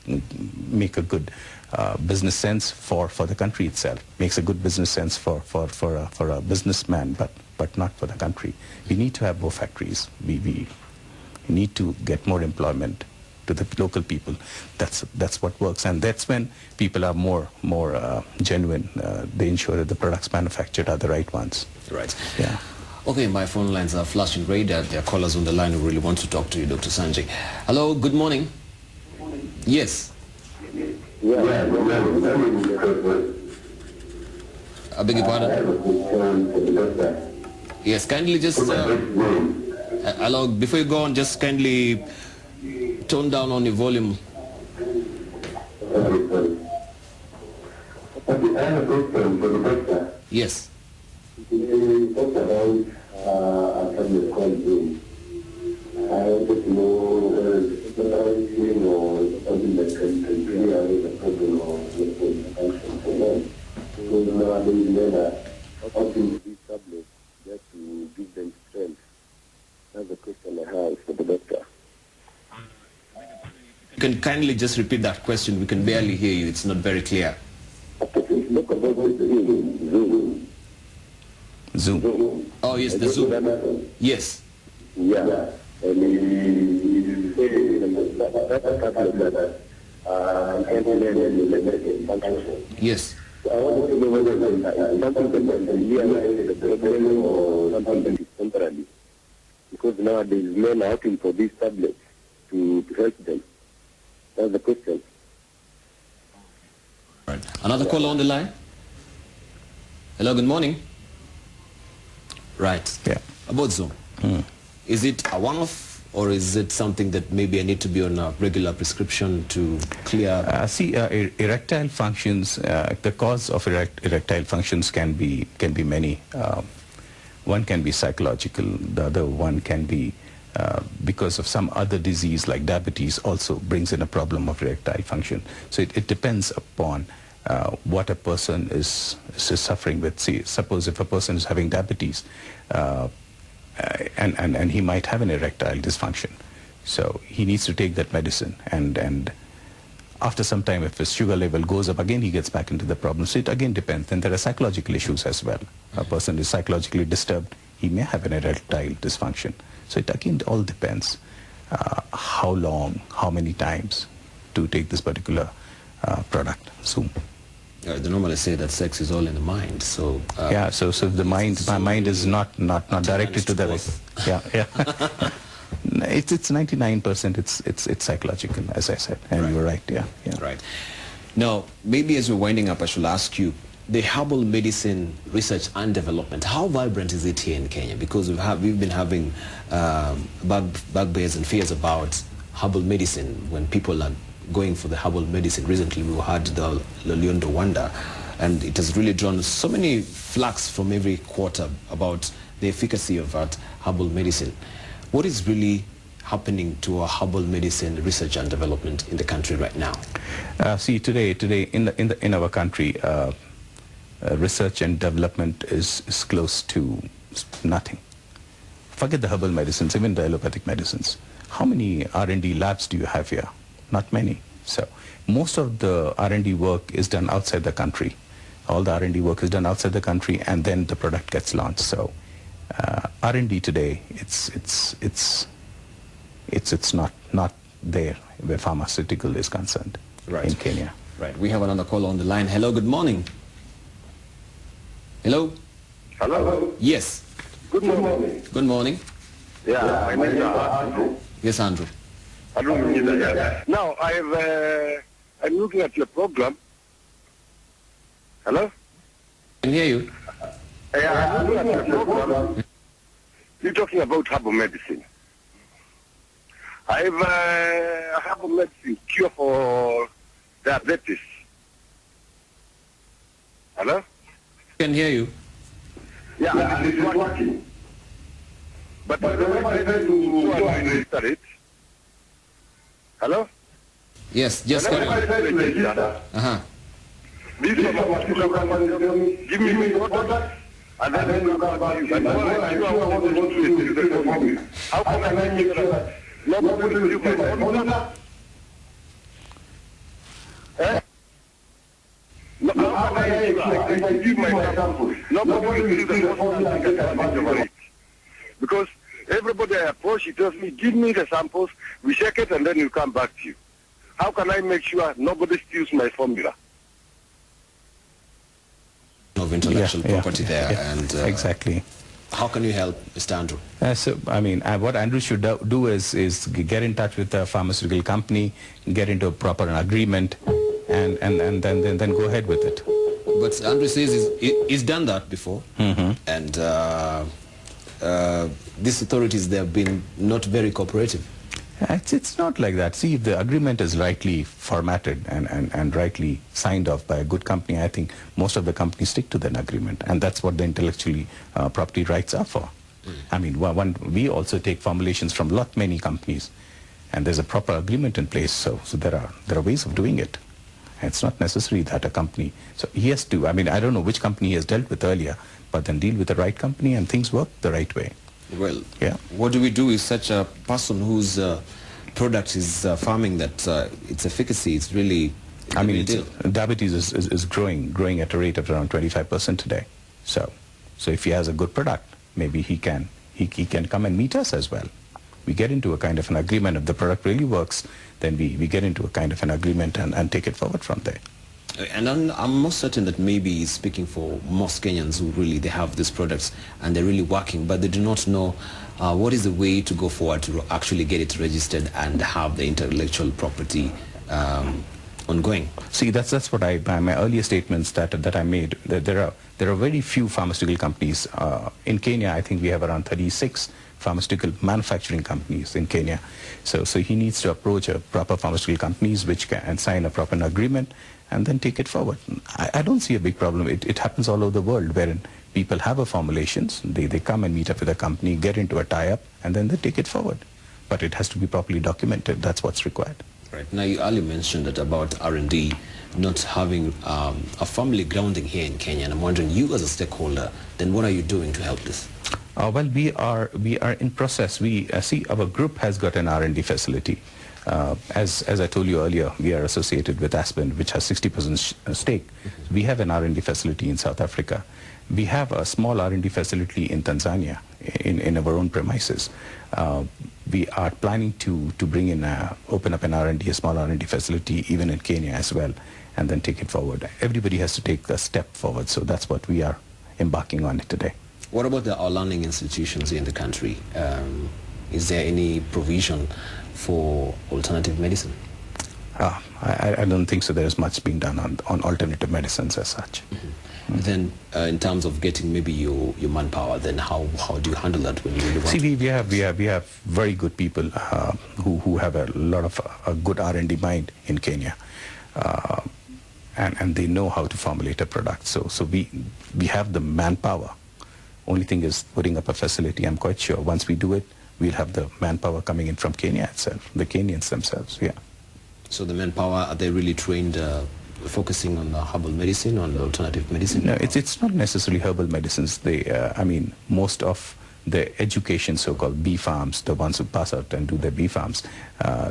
make a good business sense for the country itself. Makes a good business sense for a businessman, but not for the country. We need to have more factories. We need to get more employment to the local people. That's what works, and that's when people are more genuine. They ensure that the products manufactured are the right ones. Right. Yeah. Okay, my phone lines are flashing red. There are callers on the line who really want to talk to you, Dr. Sanjay. Hello, good morning. Yes. Yeah. I beg your pardon? Yes, kindly just... hello, before you go on, just kindly tone down on your volume. Yes. We talked about a tablet called Zoom. I wanted to know or something that can clear away the problem of the function for them. So nowadays men are opting these tablets just to give them strength. That's the question I have for the doctor. You can kindly just repeat that question. We can barely hear you. It's not very clear. Look about Zoom. Zoom. Oh, yes, the Zoom. Yes. Yeah. And you say that Yes. I want to know whether something that can clear the problem or something that is temporary. Because nowadays men are asking for these tablets to help them. That's the question. Right. Another caller on the line? Hello, good morning. Right. Yeah. About Zoom. Is it a one-off, or is it something that maybe I need to be on a regular prescription to clear? Erectile functions, the cause of erectile functions can be many. One can be psychological, the other one can be because of some other disease like diabetes also brings in a problem of erectile function. So it depends upon what a person is suffering with. See, suppose if a person is having diabetes and he might have an erectile dysfunction, so he needs to take that medicine, and after some time if his sugar level goes up again, he gets back into the problem. So it again depends. Then there are psychological issues as well. A person is psychologically disturbed, he may have an erectile dysfunction. So it again all depends how long, how many times to take this particular product, Zoom. They normally say that sex is all in the mind, so... yeah, so the mind, my mind is not directed to the... Yeah. It's 99%, it's psychological, as I said, and right. You're right, yeah. Right. Now, maybe as we're winding up, I should ask you, the herbal medicine research and development, how vibrant is it here in Kenya? Because we've been having bugbears and fears about herbal medicine when people are going for the herbal medicine. Recently we had the Loliondo Wonder, and it has really drawn so many flags from every quarter about the efficacy of that herbal medicine. What is really happening to our herbal medicine research and development in the country right now? See, today in our country, research and development is close to nothing. Forget the herbal medicines, even the allopathic medicines. How many R&D labs do you have here? Not many. So most of the R&D work is done outside the country. All the R&D work is done outside the country, and then the product gets launched. So R&D today, it's not there where pharmaceutical is concerned in Kenya. Right. We have another caller on the line. Hello. Good morning. Hello. Hello. Yes. Good morning. Good morning. Yeah, my name is Andrew. Yes, Andrew. Now, I'm looking at your program. Hello? I can hear you. Yeah, I'm looking at your program. You're talking about herbal medicine. I have a herbal medicine cure for diabetes. Hello? I can hear you. Yeah, it is working. But when I try to register it, hello? Yes, just carry on. This pharmaceutical company give me the product, and then you come back. And when I do, I want to use the formula. How can I make sure that nobody will use my formula? Eh? No, how can I give my samples? Nobody will see the formula and take advantage of it. Because everybody I approach, he tells me, give me the samples, we check it, and then we'll come back to you. How can I make sure nobody steals my formula? Of intellectual property there, and exactly. How can you help, Mr. Andrew? So, I mean, what Andrew should do is get in touch with the pharmaceutical company, get into a proper agreement, and then go ahead with it. But Andrew says he's done that before, and these authorities, they have been not very cooperative. It's not like that. See, if the agreement is rightly formatted and rightly signed off by a good company, I think most of the companies stick to that agreement, and that's what the intellectual property rights are for. I mean, we also take formulations from many companies, and there's a proper agreement in place, so there are ways of doing it. And it's not necessary that a company, so he has to, I mean, I don't know which company he has dealt with earlier, but then deal with the right company and things work the right way. Well, what do we do with such a person whose product is farming that its efficacy is really... I mean, diabetes is growing at a rate of around 25% today. So if he has a good product, maybe he can come and meet us as well. We get into a kind of an agreement. If the product really works, then we get into a kind of an agreement and take it forward from there. And I'm most certain that maybe he's speaking for most Kenyans who really, they have these products and they're really working, but they do not know what is the way to go forward to actually get it registered and have the intellectual property ongoing. See, that's what my earlier statements that I made. That there are very few pharmaceutical companies in Kenya. I think we have around 36 pharmaceutical manufacturing companies in Kenya. So he needs to approach a proper pharmaceutical companies which can sign a proper agreement and then take it forward. I don't see a big problem. It happens all over the world wherein people have a formulations, they come and meet up with a company, get into a tie-up, and then they take it forward. But it has to be properly documented. That's what's required. Right. Now, you earlier mentioned that about R&D not having a family grounding here in Kenya, and I'm wondering, you as a stakeholder, then what are you doing to help this? Well, we are in process. We see our group has got an R&D facility. As I told you earlier, we are associated with Aspen, which has 60% stake. We have an R&D facility in South Africa. We have a small R&D facility in Tanzania, in our own premises. We are planning to bring in, open up a small R&D facility even in Kenya as well, and then take it forward. Everybody has to take a step forward, so that's what we are embarking on today. What about our learning institutions here in the country? Is there any provision for alternative medicine? I don't think so. There is much being done on alternative medicines as such. Then in terms of getting maybe your manpower, then how do you handle that when you really want? See, we have very good people who have a lot of a good R&D mind in Kenya, and they know how to formulate a product. So we have the manpower. Only thing is putting up a facility. I'm quite sure once we do it, we'll have the manpower coming in from Kenya itself, the Kenyans themselves. Yeah. So the manpower, are they really trained focusing on the herbal medicine, on alternative medicine? No, it's not necessarily herbal medicines. I mean, most of the education, so-called bee farms, the ones who pass out and do their bee farms,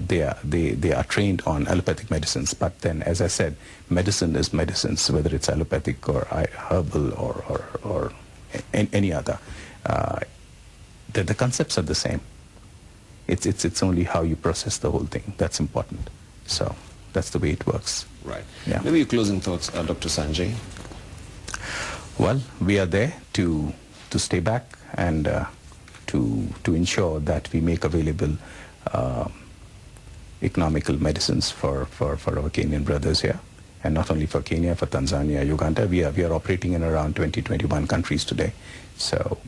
they are trained on allopathic medicines. But then, as I said, medicine is medicines, whether it's allopathic or herbal or any other. The concepts are the same. It's only how you process the whole thing that's important. So that's the way it works. Right. Yeah. Maybe your closing thoughts, Dr. Sanjay. Well, we are there to stay back and to ensure that we make available economical medicines for our Kenyan brothers here. And not only for Kenya, for Tanzania, Uganda. We are operating in around 21 countries today. So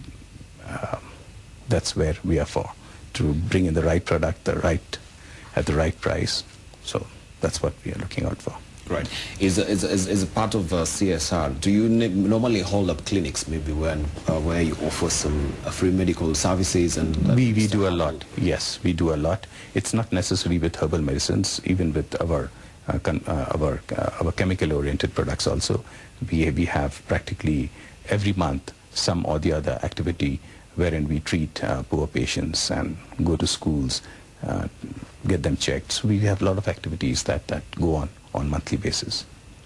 that's where we are for, to bring in the right product, at the right price. So that's what we are looking out for. Right. Is a part of CSR, do you normally hold up clinics maybe where you offer some free medical services? And we do a lot. Yes, we do a lot. It's not necessarily with herbal medicines, even with our chemical-oriented products also. We have practically every month some or the other activity wherein we treat poor patients and go to schools get them checked. So we have a lot of activities that go on monthly basis.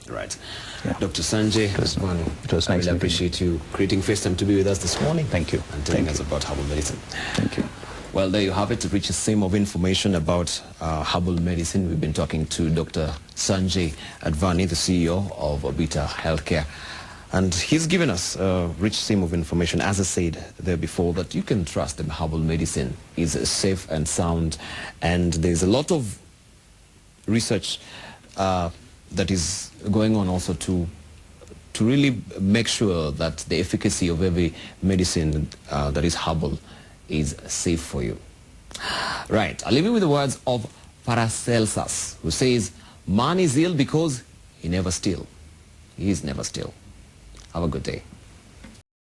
Right. Yeah. Dr. Sanjay, It was Advani, nice I really meeting you. appreciate you creating FaceTime to be with us this morning. Thank you. And telling Thank us you. about herbal medicine. Thank you. Well, there you have it. To reach the same of information about herbal medicine, we've been talking to Dr. Sanjay Advani, the CEO of Obita Healthcare. And he's given us a rich stream of information, as I said there before, that you can trust that herbal medicine is safe and sound. And there's a lot of research that is going on also to really make sure that the efficacy of every medicine that is herbal is safe for you. Right, I'll leave you with the words of Paracelsus, who says, man is ill because he never steals. He is never still. Have a good day.